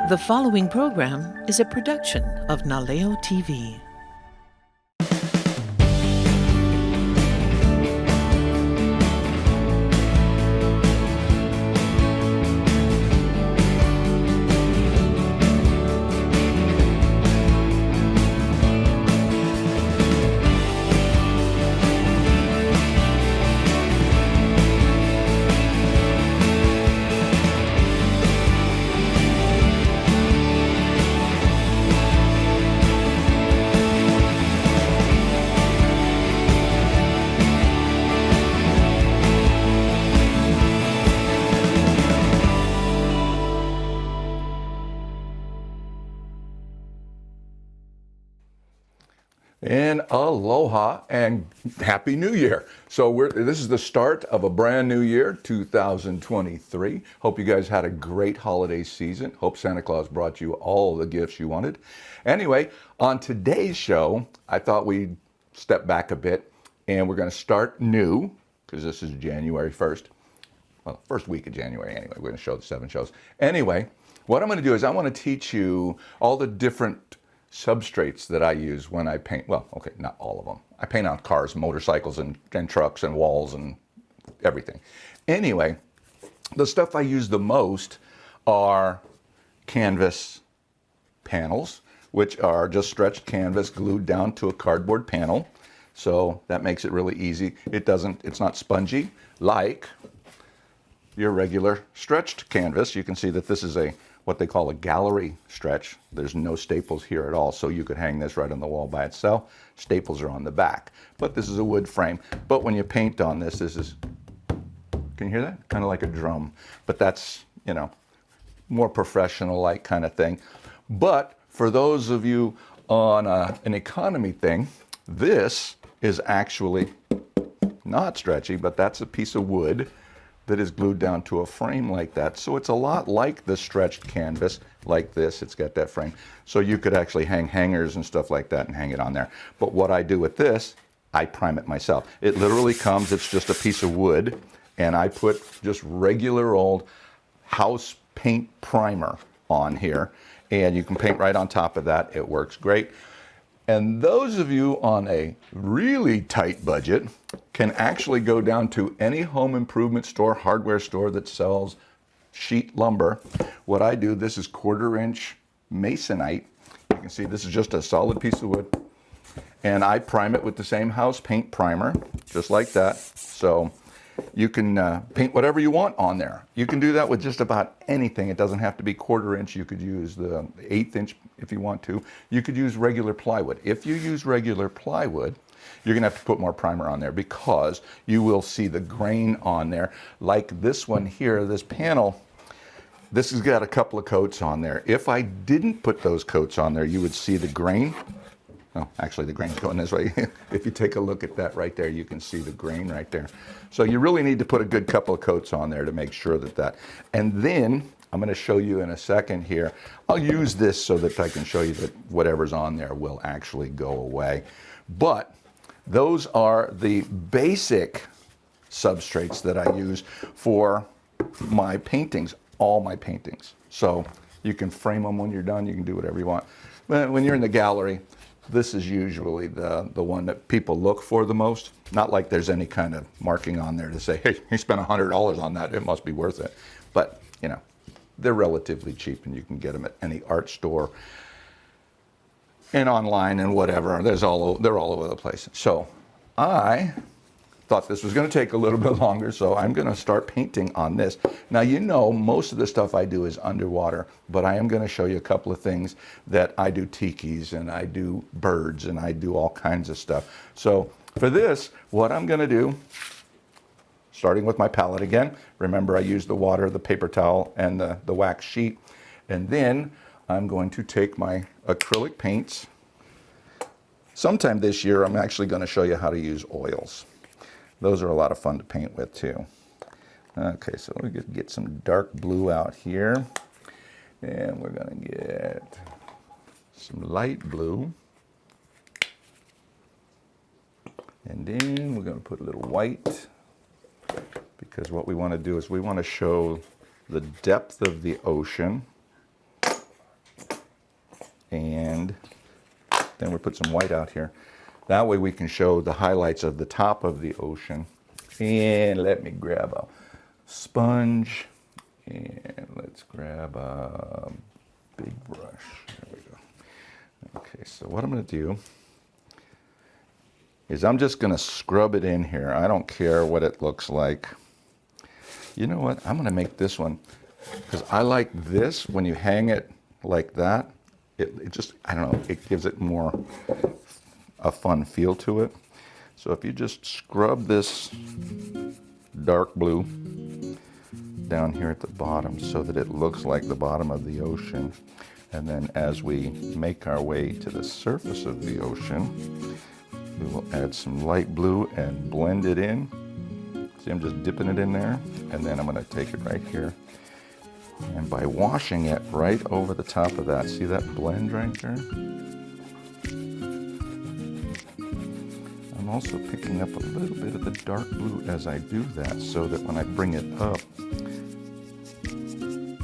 The following program is a production of Naleo TV. And aloha and happy new year. So this is the start of a brand new year, 2023. Hope you guys had a great holiday season. Hope Santa Claus brought you all the gifts you wanted. Anyway, on today's show, I thought we'd step back a bit and we're going to start new because this is January 1st. Well, first week of January anyway. We're going to show the 7 shows. Anyway, what I'm going to do is I want to teach you all the different substrates that I use when I paint. Well, okay, not all of them. I paint on cars, motorcycles, and trucks and walls and everything. Anyway, the stuff I use the most are canvas panels, which are just stretched canvas glued down to a cardboard panel. So that makes it really easy. It's not spongy like your regular stretched canvas. You can see that this is what they call a gallery stretch. There's no staples here at all, so you could hang this right on the wall by itself. Staples are on the back, but this is a wood frame. But when you paint on this is, can you hear that? Kind of like a drum, but that's, more professional-like kind of thing. But for those of you on an economy thing, this is actually not stretchy, but that's a piece of wood that is glued down to a frame like that. So it's a lot like the stretched canvas, like this. It's got that frame. So you could actually hang hangers and stuff like that and hang it on there. But what I do with this, I prime it myself. It literally comes, it's just a piece of wood, and I put just regular old house paint primer on here, and you can paint right on top of that. It works great. And those of you on a really tight budget can actually go down to any home improvement store, hardware store that sells sheet lumber. What I do, this is 1/4-inch masonite. You can see this is just a solid piece of wood. And I prime it with the same house paint primer, just like that. So you can paint whatever you want on there. You can do that with just about anything. It doesn't have to be 1/4-inch. You could use the 1/8-inch if you want to. You could use regular plywood. If you use regular plywood, you're going to have to put more primer on there because you will see the grain on there. Like this one here, this panel, this has got a couple of coats on there. If I didn't put those coats on there, you would see the grain. Oh, actually the grain's going this way. If you take a look at that right there, you can see the grain right there. So you really need to put a good couple of coats on there to make sure that. And then I'm going to show you in a second here. I'll use this so that I can show you that whatever's on there will actually go away. But those are the basic substrates that I use for my paintings, all my paintings. So you can frame them when you're done. You can do whatever you want. But when you're in the gallery, this is usually the one that people look for the most. Not like there's any kind of marking on there to say, hey, he spent $100 on that, it must be worth it. But, they're relatively cheap and you can get them at any art store and online and whatever. They're all over the place. So I thought this was going to take a little bit longer, so I'm going to start painting on this. Now, most of the stuff I do is underwater, but I am going to show you a couple of things that I do tikis and I do birds and I do all kinds of stuff. So for this, what I'm going to do, starting with my palette again, remember I used the water, the paper towel, and the wax sheet. And then I'm going to take my acrylic paints. Sometime this year, I'm actually going to show you how to use oils. Those are a lot of fun to paint with too. Okay, so we get some dark blue out here. And we're going to get some light blue. And then we're going to put a little white, because what we want to do is we want to show the depth of the ocean And then we put some white out here. That way we can show the highlights of the top of the ocean. And let me grab a sponge. And let's grab a big brush. There we go. Okay, so what I'm going to do is I'm just going to scrub it in here. I don't care what it looks like. You know what? I'm going to make this one, because I like this when you hang it like that. It just, I don't know, it gives it more a fun feel to it. So if you just scrub this dark blue down here at the bottom so that it looks like the bottom of the ocean. And then as we make our way to the surface of the ocean, we will add some light blue and blend it in. See, I'm just dipping it in there, and then I'm going to take it right here. And by washing it right over the top of that, see that blend right there? I'm also picking up a little bit of the dark blue as I do that, so that when I bring it up,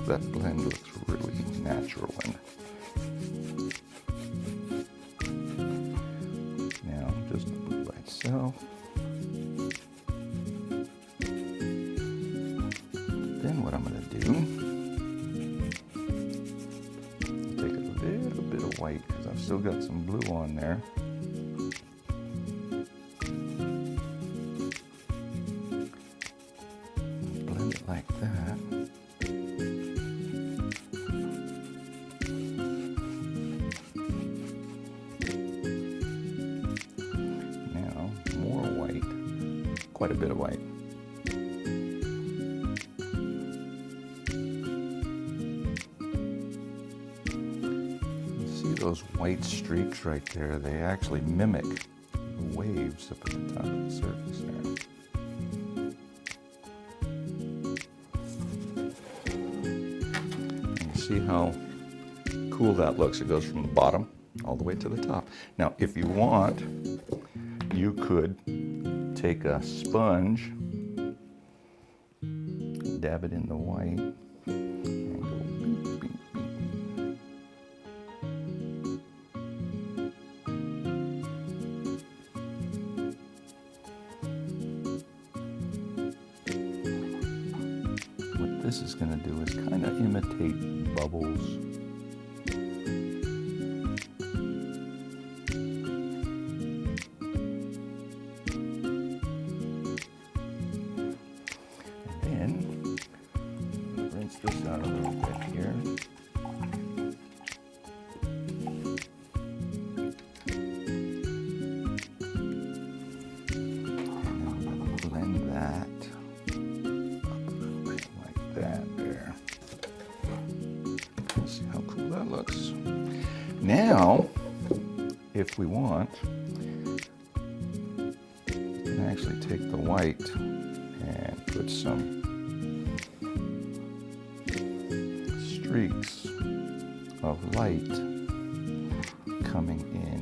that blend looks really natural. And now just the blue by itself. Then what I'm going to do, take a little bit of white, because I've still got some blue on there. Blend it like that. Now, more white, quite a bit of white. Those white streaks right there, they actually mimic the waves up at the top of the surface there. And you see how cool that looks. It goes from the bottom all the way to the top. Now, if you want, you could take a sponge, dab it in the white, and go beep, beep, beep. This is going to do is kind of imitate bubbles. And then rinse this out a little bit here. And then I'm going to blend that. There. See how cool that looks. Now, if we want, we can actually take the white and put some streaks of light coming in.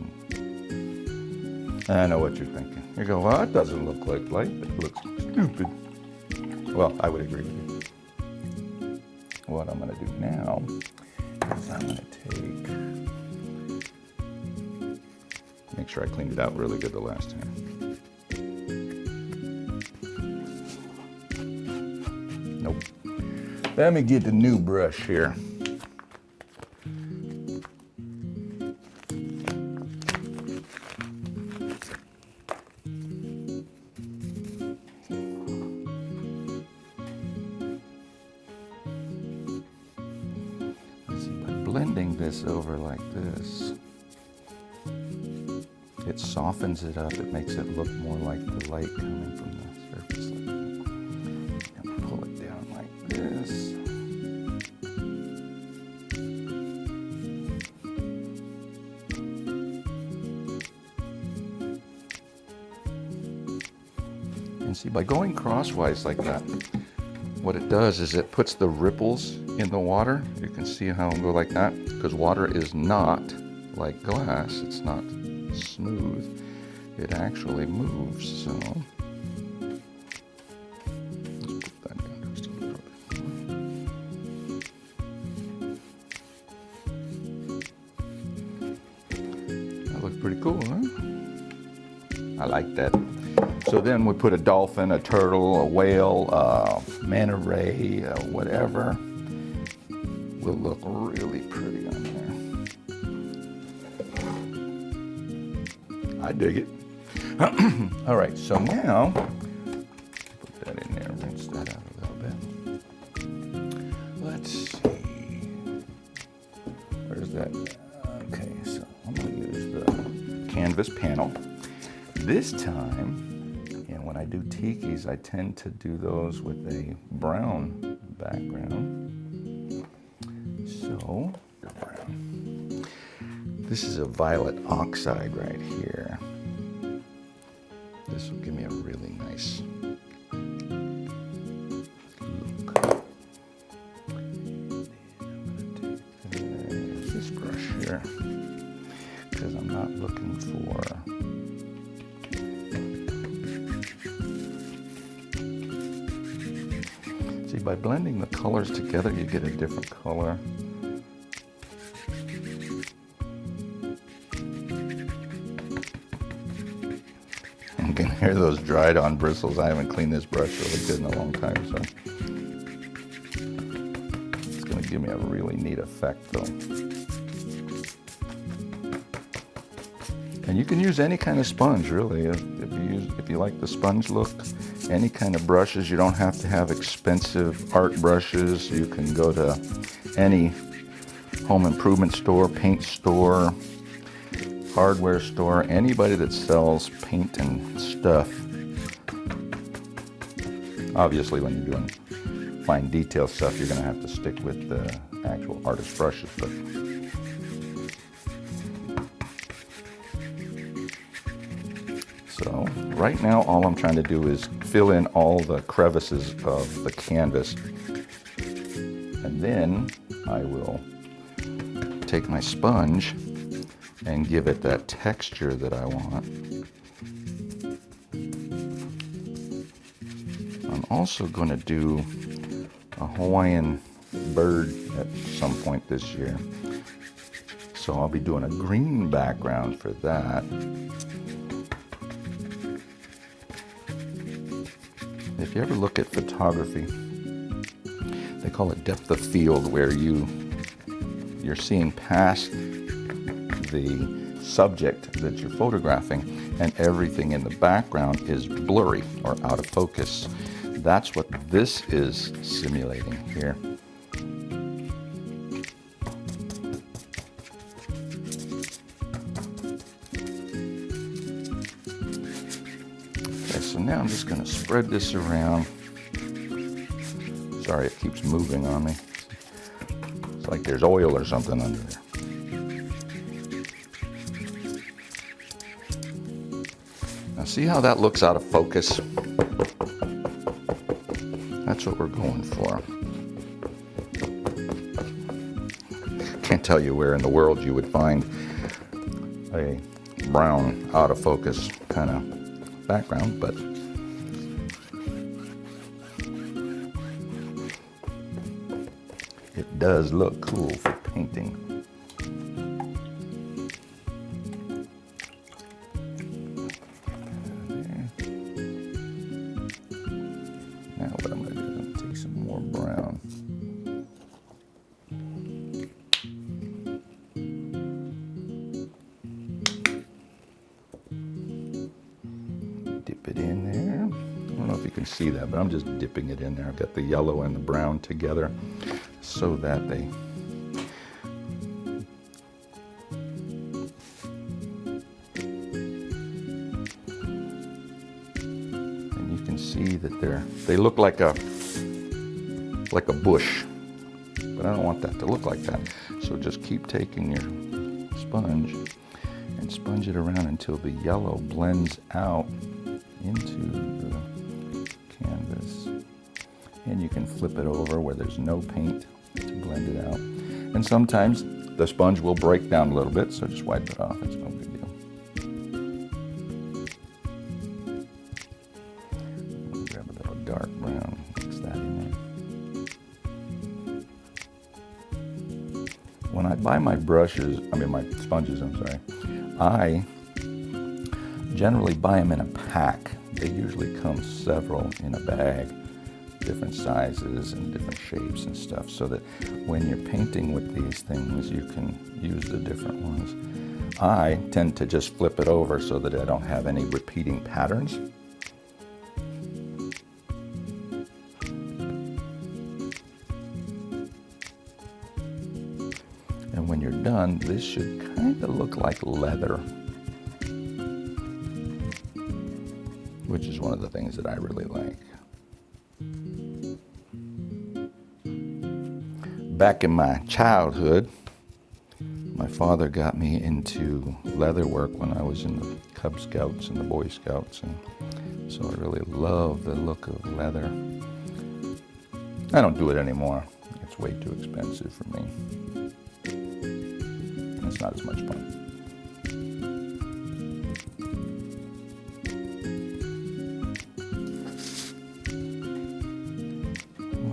I know what you're thinking. You go, well, that doesn't look like light. It looks stupid. Well, I would agree with you. What I'm going to do now is I'm going to make sure I cleaned it out really good the last time. Nope. Let me get the new brush here. Blending this over like this, it softens it up. It makes it look more like the light coming from the surface. And pull it down like this. And see, by going crosswise like that, what it does is it puts the ripples in the water. You can see how it'll go like that, because water is not like glass. It's not smooth. It actually moves. So let's put that down just a little bit. Pretty cool, huh? I like that. So then we put a dolphin, a turtle, a whale, manta ray, whatever. Will look really pretty on there. I dig it. All right, so now, put that in there, rinse that out a little bit. Let's see. Where's that? Okay, so I'm going to use the canvas panel. This time, and when I do tikis, I tend to do those with a brown background. So, brown. This is a violet oxide right here. This will give me a really nice look. And I'm going to take this brush here because I'm not looking for see, by blending the colors together, you get a different color. You can hear those dried on bristles. I haven't cleaned this brush really good in a long time, so it's going to give me a really neat effect though. And you can use any kind of sponge really. If you like the sponge look, any kind of brushes. You don't have to have expensive art brushes. You can go to any home improvement store, paint store, hardware store, anybody that sells paint and stuff. Obviously, when you're doing fine detail stuff, you're going to have to stick with the actual artist brushes. But so right now, all I'm trying to do is fill in all the crevices of the canvas, and then I will take my sponge and give it that texture that I want. I'm also going to do a Hawaiian bird at some point this year. So I'll be doing a green background for that. If you ever look at photography, they call it depth of field, where you're seeing past the subject that you're photographing and everything in the background is blurry or out of focus. That's what this is simulating here. Okay, so now I'm just going to spread this around. Sorry, it keeps moving on me. It's like there's oil or something under there. Now see how that looks out of focus? That's what we're going for. Can't tell you where in the world you would find a brown out of focus kind of background, but it does look cool for painting. Now what I'm going to do is I'm going to take some more brown. Dip it in there. I don't know if you can see that, but I'm just dipping it in there. I've got the yellow and the brown together so that they see that they look like a bush, but I don't want that to look like that. So just keep taking your sponge and sponge it around until the yellow blends out into the canvas. And you can flip it over where there's no paint to blend it out. And sometimes the sponge will break down a little bit, so just wipe it off. It's no big deal. Grab a little dark brown, mix that in there. When I buy my brushes, my sponges, I'm sorry, I generally buy them in a pack. They usually come several in a bag, different sizes and different shapes and stuff, so that when you're painting with these things, you can use the different ones. I tend to just flip it over so that I don't have any repeating patterns. And when you're done, this should kind of look like leather, which is one of the things that I really like. Back in my childhood, my father got me into leather work when I was in the Cub Scouts and the Boy Scouts, and so I really love the look of leather. I don't do it anymore. It's way too expensive for me. It's not as much fun.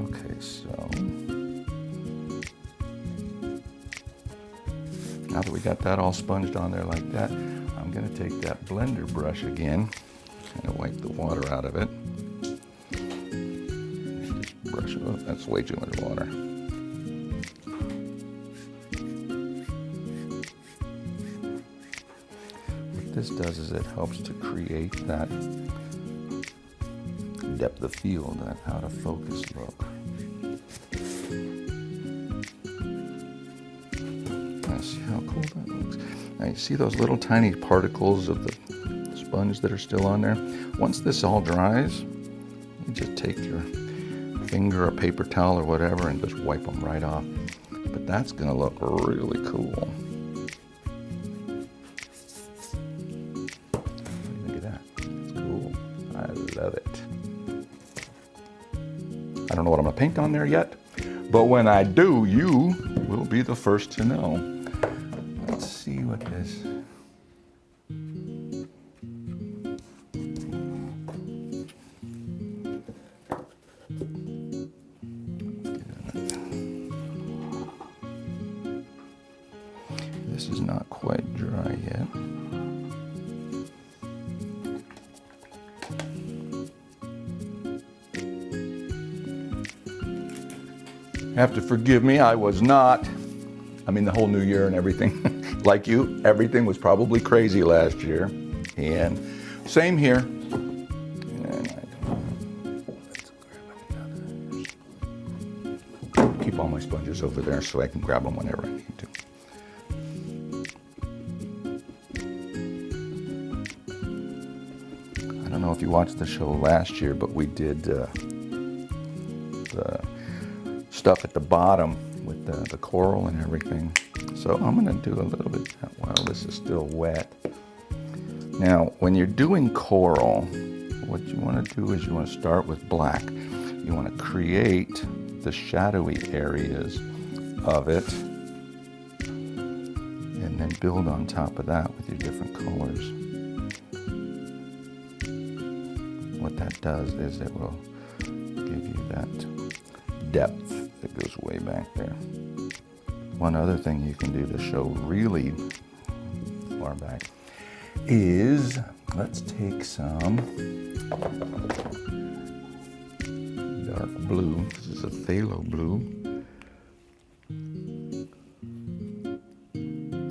Okay, so now that we got that all sponged on there like that, I'm going to take that blender brush again, kind of wipe the water out of it. Just brush it up. That's way too much water. What this does is it helps to create that depth of field, that out of focus look. See how cool that looks. Now you see those little tiny particles of the sponge that are still on there? Once this all dries, you just take your finger or paper towel or whatever and just wipe them right off. But that's going to look really cool. Look at that. It's cool. I love it. I don't know what I'm going to paint on there yet, but when I do, you will be the first to know. Let's see what this. This is not quite dry yet. Have to forgive me, I was not. I mean, the whole new year and everything. Like you, everything was probably crazy last year. And same here. Keep all my sponges over there so I can grab them whenever I need to. I don't know if you watched the show last year, but we did the stuff at the bottom with the coral and everything. So I'm going to do a little bit while this is still wet. Now, when you're doing coral, what you want to do is you want to start with black. You want to create the shadowy areas of it and then build on top of that with your different colors. What that does is it will give you that depth that goes way back there. One other thing you can do to show really far back is, let's take some dark blue. This is a phthalo blue.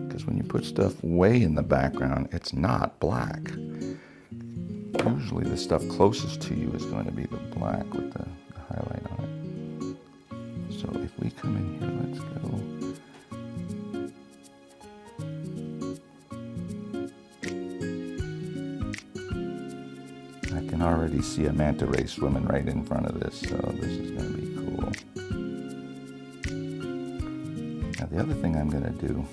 Because when you put stuff way in the background, it's not black. Usually the stuff closest to you is going to be the black with the highlight on it. So if we come in here, let's go. I can already see a manta ray swimming right in front of this, so this is going to be cool. Now the other thing I'm going to do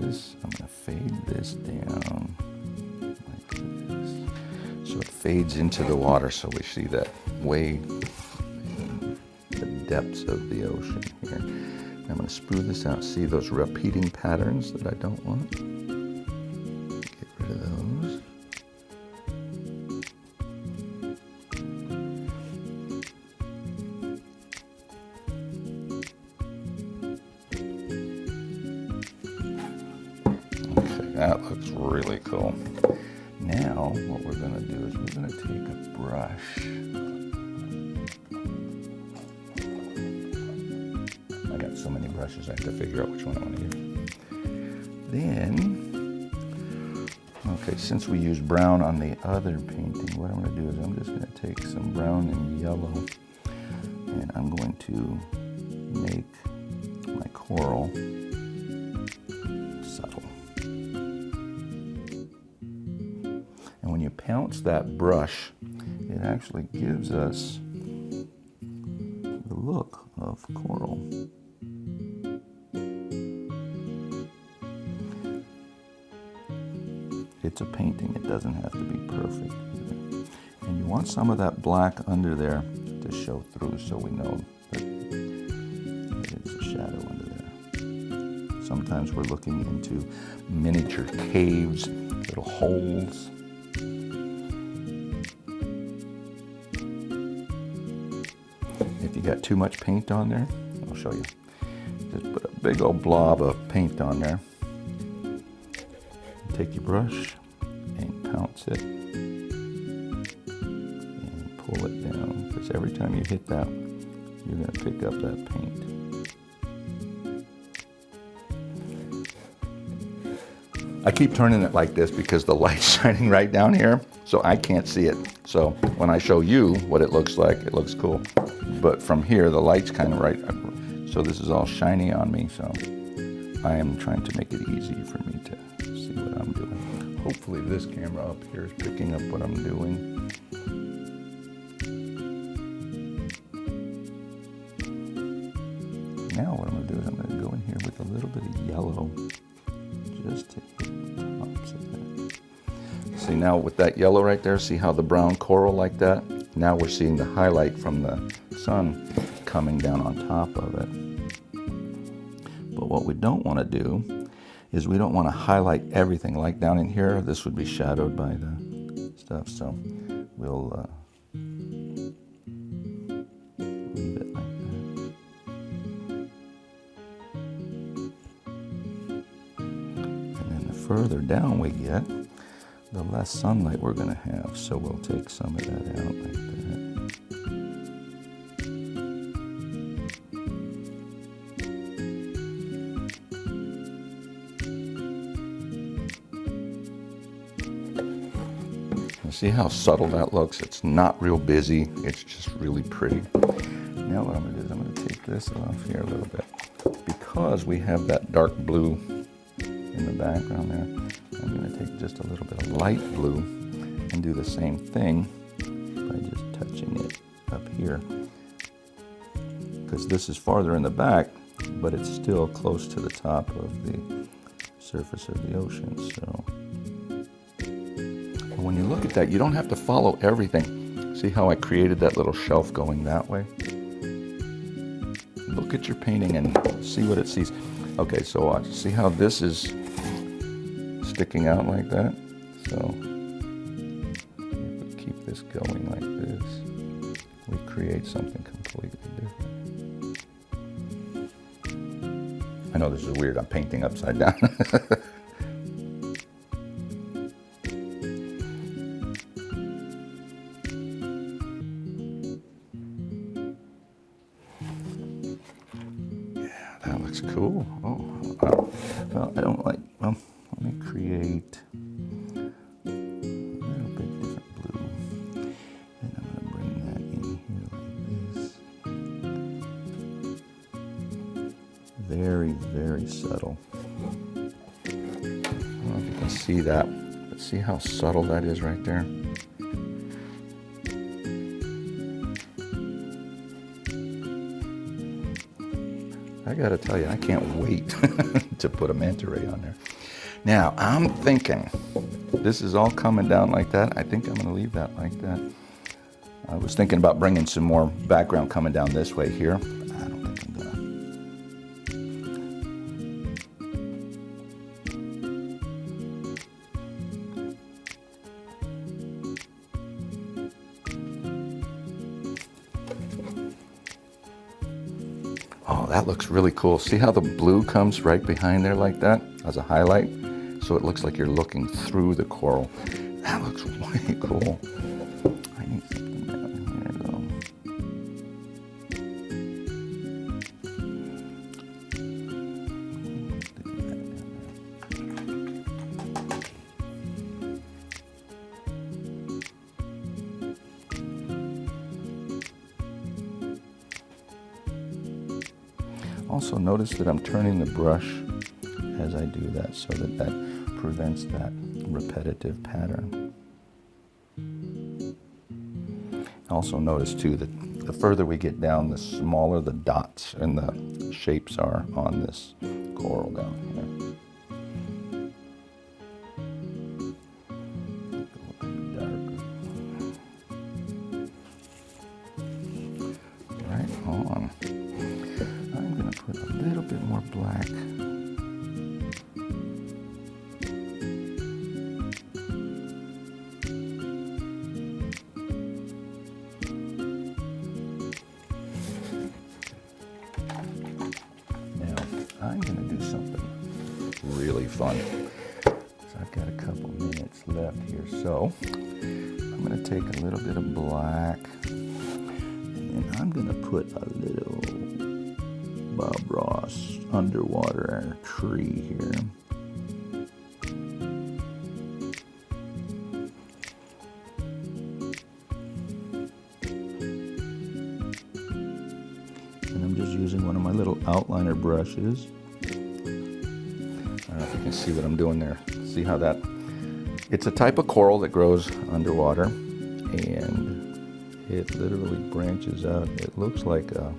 is I'm going to fade this down like this. So it fades into the water so we see that way the depths of the ocean here. I'm going to smooth this out. See those repeating patterns that I don't want? Get rid of those. That looks really cool. Now, what we're gonna do is we're gonna take a brush. I got so many brushes, I have to figure out which one I wanna use. Then, okay, since we used brown on the other painting, what I'm gonna do is I'm just gonna take some brown and yellow, and I'm going to make my coral subtle. And when you pounce that brush, it actually gives us the look of coral. It's a painting, it doesn't have to be perfect either. And you want some of that black under there to show through so we know that it's a shadow under there. Sometimes we're looking into miniature caves, little holes. If you got too much paint on there, I'll show you. Just put a big old blob of paint on there. Take your brush and pounce it and pull it down, because every time you hit that, you're going to pick up that paint. I keep turning it like this because the light's shining right down here, so I can't see it. So when I show you what it looks like, it looks cool. But from here, the light's kind of right, so this is all shiny on me, so I am trying to make it easy for me to see what I'm doing. Hopefully this camera up here is picking up what I'm doing. Now what I'm going to do is I'm going to go in here with a little bit of yellow just to hit the tops of that. See now with that yellow right there, see how the brown coral like that? Now we're seeing the highlight from the sun coming down on top of it. But what we don't want to do is we don't want to highlight everything. Like down in here, this would be shadowed by the stuff, so we'll leave it like that. And then the further down we get, the less sunlight we're going to have, so we'll take some of that out like that. See how subtle that looks? It's not real busy, it's just really pretty. Now what I'm going to do is I'm going to take this off here a little bit. Because we have that dark blue in the background there, I'm going to take just a little bit of light blue and do the same thing by just touching it up here. Because this is farther in the back, but it's still close to the top of the surface of the ocean, so when you look at that, you don't have to follow everything. See how I created that little shelf going that way? Look at your painting and see what it sees. Okay, so watch. See how this is sticking out like that? So if we keep this going like this, we create something completely different. I know this is weird. I'm painting upside down. That looks cool. Oh, wow. Well, I don't like, well, let me create a little bit different blue. And I'm going to bring that in here like this. Very, very subtle. I don't know if you can see that, but see how subtle that is right there? I gotta tell you, I can't wait to put a manta ray on there. Now, I'm thinking, this is all coming down like that. I think I'm gonna leave that like that. I was thinking about bringing some more background coming down this way here. I don't think I'm gonna. Oh, that looks really cool. See how the blue comes right behind there like that as a highlight? so it looks like you're looking through the coral. That looks way cool. I need something down here though. Also notice that I'm turning the brush as I do that so that that prevents that repetitive pattern. Also notice too that the further we get down, the smaller the dots and the shapes are on this coral down here. Right on. I'm going to put a little bit more black. Now, I'm going to do something really fun. So I've got a couple minutes left here. So I'm going to take a little bit of black. And I'm going to put a little Bob Ross underwater tree here. And I'm just using one of my little outliner brushes. I don't know if you can see what I'm doing there. See how that, it's a type of coral that grows underwater, and it literally branches out. It looks like a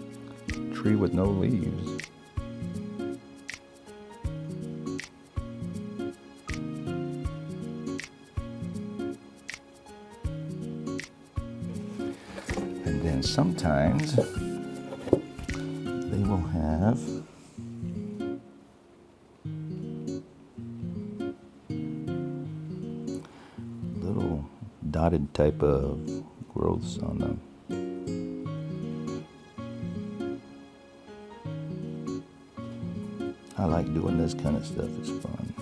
tree with no leaves. And then sometimes they will have little dotted type of growths on them. I like doing this kind of stuff, it's fun.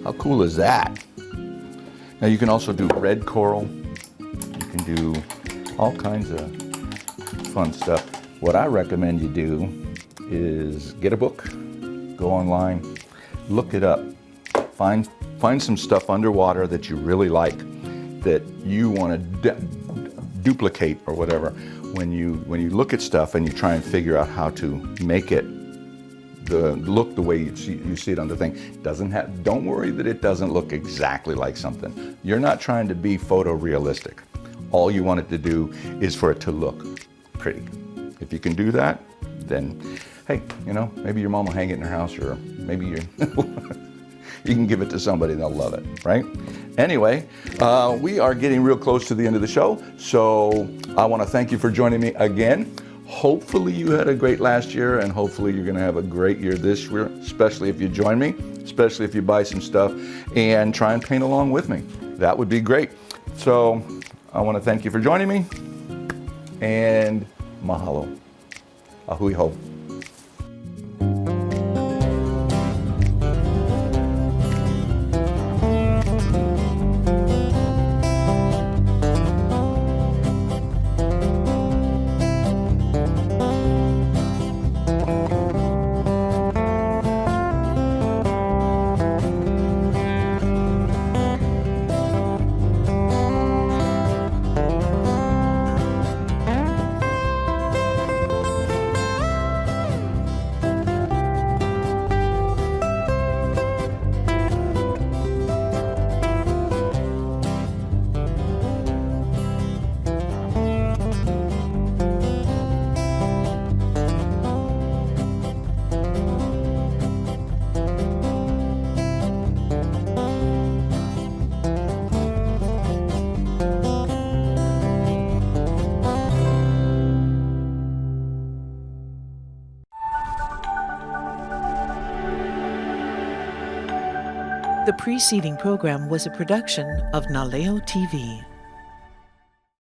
How cool is that? Now you can also do red coral. You can do all kinds of fun stuff. What I recommend you do is get a book, go online, look it up, find some stuff underwater that you really like, that you want to duplicate or whatever. When you look at stuff and you try and figure out how to make it look the way you see it on the thing, don't worry that it doesn't look exactly like something. You're not trying to be photorealistic. All you want it to do is for it to look pretty. If you can do that, then hey, maybe your mom will hang it in her house, or maybe you can give it to somebody and they'll love it, right? Anyway, we are getting real close to the end of the show, so I want to thank you for joining me again. Hopefully you had a great last year, and hopefully you're going to have a great year this year, especially if you join me, especially if you buy some stuff and try and paint along with me. That would be great. So I want to thank you for joining me, and mahalo. Ahui ho. The preceding program was a production of Naleo TV.